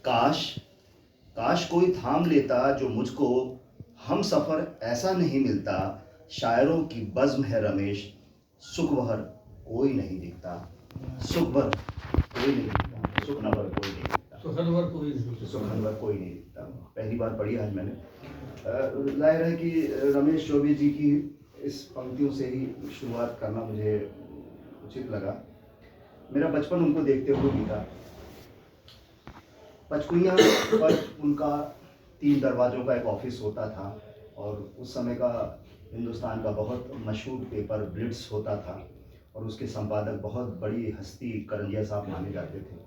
काश काश कोई थाम लेता जो मुझको, हम सफ़र ऐसा नहीं मिलता। शायरों की बज़्म है रमेश, सुख भर कोई नहीं दिखता। सुख भर कोई नहीं दिखता, सुख न भर कोई नहीं दिखता, सुखनवर कोई नहीं। सुखनवर कोई नहीं दिखता। पहली बार पढ़ी आज मैंने। जाहिर है कि रमेश चौबे जी की इस पंक्तियों से ही शुरुआत करना मुझे उचित लगा। मेरा बचपन उनको देखते हुए बीता। पचकुइयाँ पर उनका 3 दरवाज़ों का एक ऑफिस होता था और उस समय का हिंदुस्तान का बहुत मशहूर पेपर ब्लिट्स होता था और उसके संपादक बहुत बड़ी हस्ती करंजिया साहब माने जाते थे।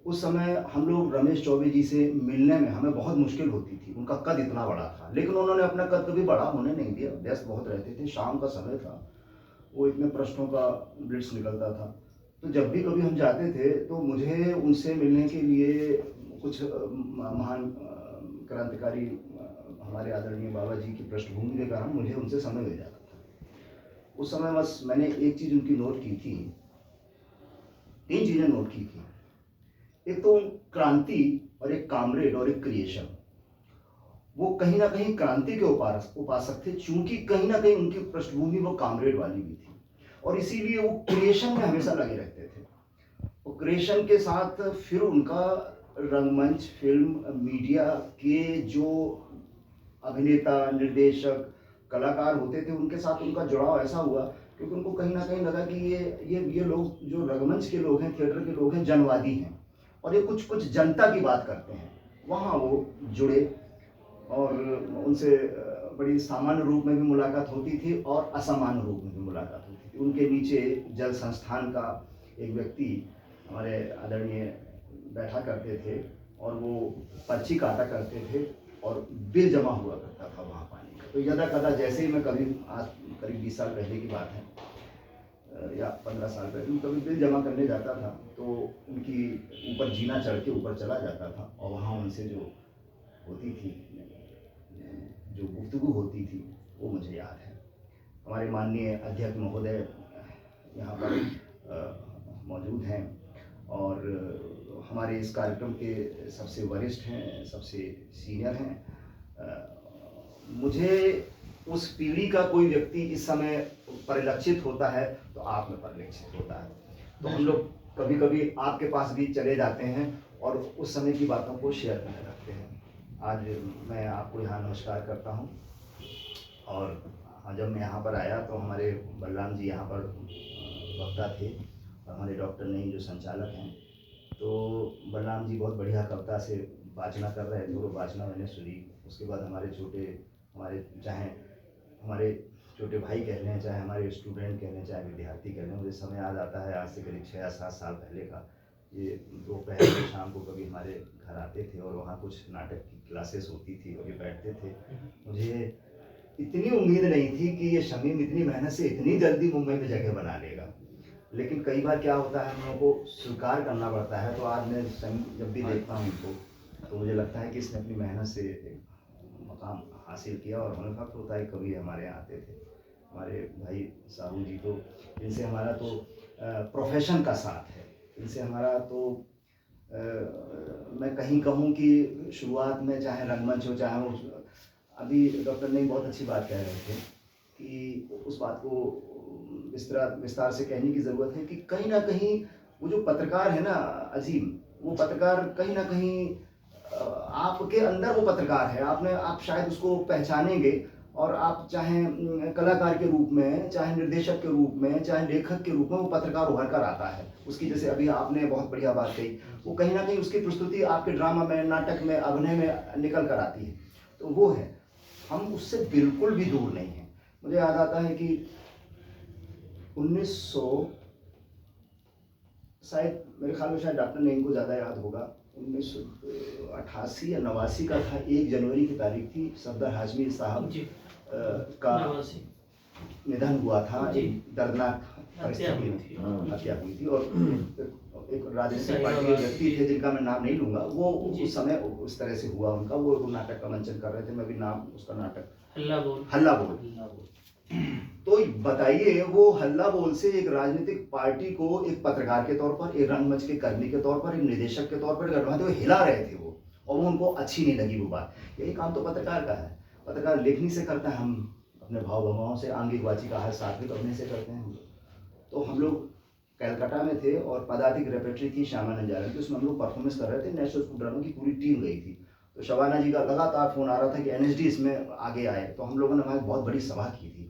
उस समय हम लोग रमेश चौबे जी से मिलने में हमें बहुत मुश्किल होती थी। उनका कद इतना बड़ा था, लेकिन उन्होंने अपना कद कभी बड़ा होने नहीं दिया। व्यस्त बहुत रहते थे, शाम का समय था, वो इतने प्रश्नों का ब्लिट्स निकलता था। तो जब भी कभी हम जाते थे तो मुझे उनसे मिलने के लिए कुछ महान क्रांतिकारी हमारे आदरणीय बाबा जी की पृष्ठभूमि के कारण मुझे उनसे समय मिल जाता था। उस समय बस मैंने एक चीज़ उनकी नोट की थी, 3 चीज़ें नोट की थी। एक तो क्रांति और एक कामरेड और एक क्रिएशन। वो कहीं ना कहीं क्रांति के उपासक थे, चूंकि कहीं ना कहीं उनकी पृष्ठभूमि वो कामरेड वाली भी थी और इसीलिए वो क्रिएशन में हमेशा लगे रहते थे। वो क्रिएशन के साथ फिर उनका रंगमंच, फिल्म, मीडिया के जो अभिनेता, निर्देशक, कलाकार होते थे उनके साथ उनका जुड़ाव ऐसा हुआ क्योंकि उनको कहीं ना कहीं लगा कि ये लोग जो रंगमंच के लोग हैं, थिएटर के लोग हैं, जनवादी हैं और ये कुछ कुछ जनता की बात करते हैं। वहाँ वो जुड़े और उनसे बड़ी सामान्य रूप में भी मुलाकात होती थी और असामान्य रूप में भी मुलाकात होती थी। उनके नीचे जल संस्थान का एक व्यक्ति हमारे आदरणीय बैठा करते थे और वो पर्ची काटा करते थे और बिल जमा हुआ करता था वहाँ पानी का। तो यदा कदा जैसे ही मैं कभी, आज करीब 20 साल पहले की बात है या 15 साल पहले, कभी बिल जमा करने जाता था तो उनकी ऊपर जीना चढ़ के ऊपर चला जाता था और वहाँ उनसे जो होती थी, जो गुफ्तगू होती थी, वो मुझे याद है। हमारे माननीय अध्यक्ष महोदय यहाँ पर मौजूद हैं और हमारे इस कार्यक्रम के सबसे वरिष्ठ हैं, सबसे सीनियर हैं। मुझे उस पीढ़ी का कोई व्यक्ति इस समय परिलक्षित होता है तो आप में परिलक्षित होता है। तो हम लोग कभी कभी आपके पास भी चले जाते हैं और उस समय की बातों को शेयर करने लगते हैं। आज मैं आपको यहाँ नमस्कार करता हूँ और जब मैं यहाँ पर आया तो हमारे बलराम जी यहाँ पर वक्ता थे और हमारे डॉक्टर नईम जो संचालक हैं, तो बलराम जी बहुत बढ़िया कविता से वाचना कर रहे थे। वो वाचना मैंने सुनी। उसके बाद चाहे हमारे छोटे भाई कह लें, चाहे हमारे स्टूडेंट कह लें, चाहे विद्यार्थी कह लें, मुझे समय याद आता है आज से करीब 6 या 7 साल पहले का। ये दोपहर में शाम को कभी हमारे घर आते थे और वहाँ कुछ नाटक की क्लासेस होती थी, कभी बैठते थे। मुझे इतनी उम्मीद नहीं थी कि ये शमीम इतनी मेहनत से इतनी जल्दी मुंबई में जगह बना लेगा, लेकिन कई बार क्या होता है, हम लोगों को स्वीकार करना पड़ता है। तो आज मैं जब भी देखता हूँ इनको तो मुझे लगता है कि इसने अपनी मेहनत से एक मकाम हासिल किया और हमें फख्र होता है। कभी हमारे यहाँ आते थे हमारे भाई साहू जी, तो इनसे हमारा तो प्रोफेशन का साथ है, इनसे हमारा तो मैं कहीं कहूँ कि शुरुआत में चाहे रंगमंच हो, चाहे वो अभी डॉक्टर ने बहुत अच्छी बात कह रहे थे कि उस बात को विस्तार से कहने की ज़रूरत है कि कहीं ना कहीं वो जो पत्रकार है ना अजीम, वो पत्रकार कहीं ना कहीं आपके अंदर वो पत्रकार है। आप शायद उसको पहचानेंगे और आप चाहे कलाकार के रूप में, चाहे निर्देशक के रूप में, चाहे लेखक के रूप में, वो पत्रकार उभर कर आता है। उसकी जैसे अभी आपने बहुत बढ़िया बात कही, वो कहीं ना कहीं उसकी प्रस्तुति आपके ड्रामा में, नाटक में, अभिनय में निकल कर आती है। तो वो है, हम उससे बिल्कुल भी दूर नहीं हैं। मुझे याद आता है कि 1900 शायद, मेरे ख्याल में शायद डॉक्टर नईम को ज़्यादा याद होगा, 1988 या 89 का था। 1 जनवरी की तारीख थी। सफदर हाशमी साहब का निधन हुआ था। एक दर्दनाक परिस्थिति में हत्या हुई थी और एक राजनीतिक पार्टी के व्यक्ति थे जिनका मैं नाम नहीं लूँगा, वो उस समय उस तरह से हुआ उनका। वो नाटक का मंचन कर रहे थे, मैं भी नाम उसका नाटक हल्ला बोल तो बताइए, वो हल्ला बोल से एक राजनीतिक पार्टी को एक पत्रकार के तौर पर, एक रंगमंच के कर्मी के तौर पर, एक निदेशक के तौर पर गढ़वाते हुए हिला रहे थे वो, और वो उनको अच्छी नहीं लगी वो बात। यही काम तो पत्रकार का है। पत्रकार लेखनी से करता है, हम अपने भाव भवाओं से, आंगिक वाची का हर सात्विक अपने से करते हैं हम लोग। तो हम लोग कलकत्ता में थे और पदातिक रेपेट्री थी श्यामा नंजारा की, उसमें हम लोग परफॉर्मेंस कर रहे थे। नेशनल स्कूल ड्रामा की पूरी टीम गई थी। तो शबाना जी का लगातार फोन आ रहा था कि एनएसडी इसमें आगे आए। तो हम लोगों ने वहाँ बहुत बड़ी सभा की थी।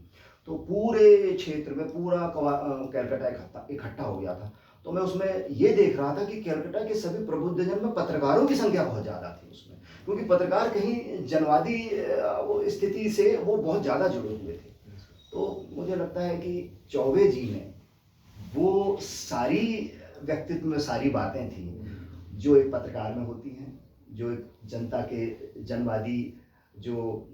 तो पूरे क्षेत्र में पूरा कलकत्ता इकट्ठा हो गया था। तो मैं उसमें ये देख रहा था कि कलकत्ता के सभी प्रबुद्धजन में पत्रकारों की संख्या बहुत ज़्यादा थी उसमें, क्योंकि पत्रकार कहीं जनवादी स्थिति से वो बहुत ज़्यादा जुड़े हुए थे। तो मुझे लगता है कि चौबे जी ने वो सारी व्यक्तित्व में सारी बातें थी जो एक पत्रकार में होती हैं, जो एक जनता के जनवादी जो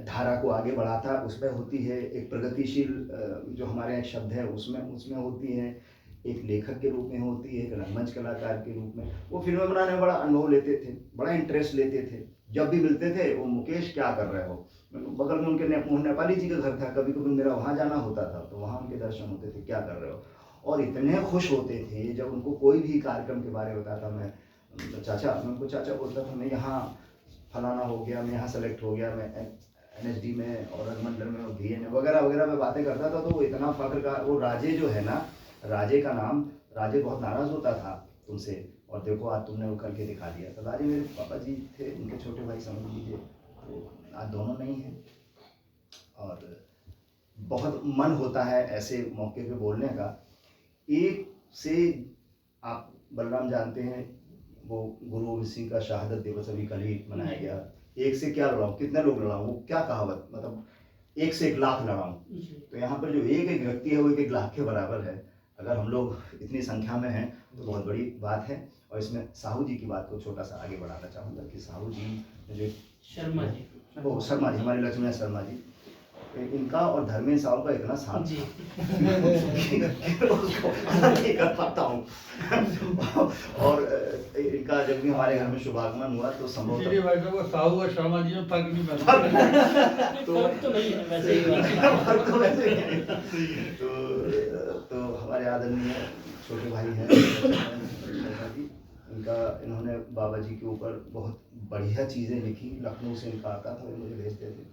धारा को आगे बढ़ाता उसमें होती है, एक प्रगतिशील जो हमारे यहाँ शब्द है उसमें होती है, एक लेखक के रूप में होती है, एक रंगमंच कलाकार के रूप में। वो फिल्में बनाने में बड़ा अनुभव लेते थे, बड़ा इंटरेस्ट लेते थे। जब भी मिलते थे, वो मुकेश क्या कर रहे हो, बगल में उनके नेपाली जी का घर था, कभी कभी मेरा वहाँ जाना होता था तो वहाँ उनके दर्शन होते थे, क्या कर रहे हो। और इतने खुश होते थे जब उनको कोई भी कार्यक्रम के बारे में बताता। मैं उनको चाचा बोलता था, मैं यहाँ फलाना हो गया, मैं यहाँ सेलेक्ट हो गया, मैं एनएसडी में और रंगमंडल में VN वगैरह वगैरह में बातें करता था। तो वो इतना फख्र का, वो राजे जो है ना, राजे का नाम, राजे बहुत नाराज़ होता था तुमसे, और देखो आज तुमने वो करके दिखा दिया। तो राजे मेरे पापा जी थे, उनके छोटे भाई समझ लीजिए। तो आज दोनों नहीं हैं, और बहुत मन होता है ऐसे मौके पे बोलने का। एक से आप बलराम जानते हैं, वो गुरु गोविंद सिंह का शहादत दिवस अभी कल ही मनाया गया। एक से क्या लड़ाऊं, कितने लोग लड़ाऊं, वो क्या कहावत, मतलब एक से 1 लाख लड़ाऊं। तो यहाँ पर जो एक एक व्यक्ति है वो 1 लाख के बराबर है। अगर हम लोग इतनी संख्या में हैं तो बहुत बड़ी बात है। और इसमें साहू जी की बात को छोटा सा आगे बढ़ाना चाहूँगा कि साहू जी जो शर्मा जी, हमारे लक्ष्मण शर्मा जी, इनका और धर्मेंद्र साहब का इतना साथ जी नहीं कर पाता हूँ। और इनका जब भी हमारे घर में शुभागमन हुआ तो संभव साहू और शर्मा जी में फर्क नहीं पड़ता। तो नहीं है वैसे ही तो हमारे आदरणीय छोटे भाई हैं इन्होंने बाबा जी के ऊपर बहुत बढ़िया चीज़ें लिखी। लखनऊ से इनका आता था, मुझे भेजते थे।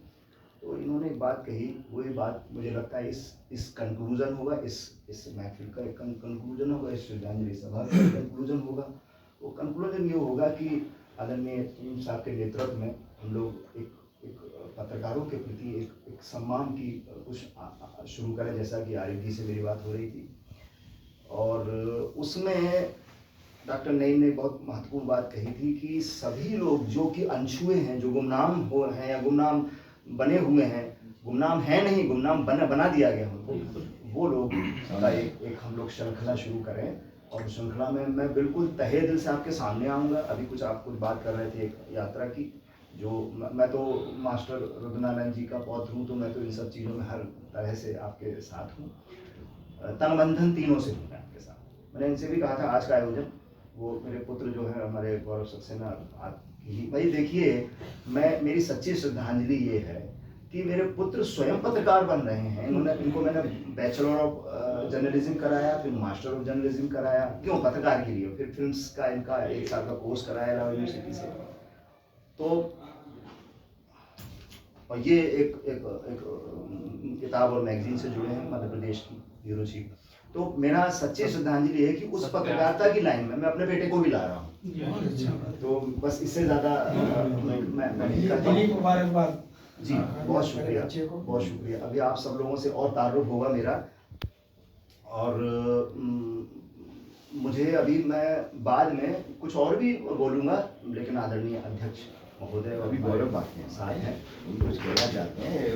तो इन्होंने एक बात कही, वो ये बात मुझे लगता है इस कंक्लूजन होगा, इस महफिल का एक कंक्लूजन होगा, इस श्रद्धांजलि सभा का कंक्लूजन होगा। वो कंक्लूजन ये होगा कि आदरणीय साहब के नेतृत्व में हम लोग एक पत्रकारों के प्रति एक सम्मान की कुछ शुरू करें, जैसा कि आरिफ जी से मेरी बात हो रही थी। और उसमें डॉक्टर नईम ने बहुत महत्वपूर्ण बात कही थी कि सभी लोग जो कि अनछुए हैं, जो गुमनाम हो हैं या गुमनाम बने हुए हैं, गुमनाम है नहीं, गुमनाम बना दिया गया उनको, वो लोग का एक हम लोग श्रृंखला शुरू करें। और उस श्रृंखला में मैं बिल्कुल तहे दिल से आपके सामने आऊँगा। अभी कुछ आप कुछ बात कर रहे थे एक यात्रा की, जो मैं तो मास्टर रुद्रनारायण जी का पौत्र हूँ, तो मैं तो इन सब चीज़ों में हर तरह से आपके साथ हूँ। तनबंधन तीनों से हूँ मैं आपके साथ। मैंने इनसे भी कहा था आज का आयोजन, वो मेरे पुत्र जो है हमारे गौरव सक्सेना आपकी, भाई देखिए, मेरी सच्ची श्रद्धांजलि ये है कि मेरे पुत्र स्वयं पत्रकार बन रहे हैं। इनको मैंने बैचलर ऑफ जर्नलिज्म कराया, फिर मास्टर ऑफ जर्नलिज्म कराया, क्यों, पत्रकार के लिए। फिर फिल्म्स का इनका 1 साल का कोर्स कराया इलाहाबाद यूनिवर्सिटी से। तो और ये एक किताब और मैगजीन से जुड़े हैं, मध्य प्रदेश की ब्यूरो चीफ। तो मेरा सच्ची श्रद्धांजलि है कि उस पत्रकारिता की लाइन में मैं अपने बेटे को भी ला रहा हूँ। तो बस इससे ज़्यादा मैं मुबारकबाद जी, बहुत शुक्रिया, बहुत शुक्रिया। अभी आप सब लोगों से और तारुफ होगा मेरा, और मुझे अभी मैं बाद में कुछ और भी बोलूँगा, लेकिन आदरणीय अध्यक्ष महोदय अभी गौरव बात साथ हैं, कुछ कहना चाहते हैं।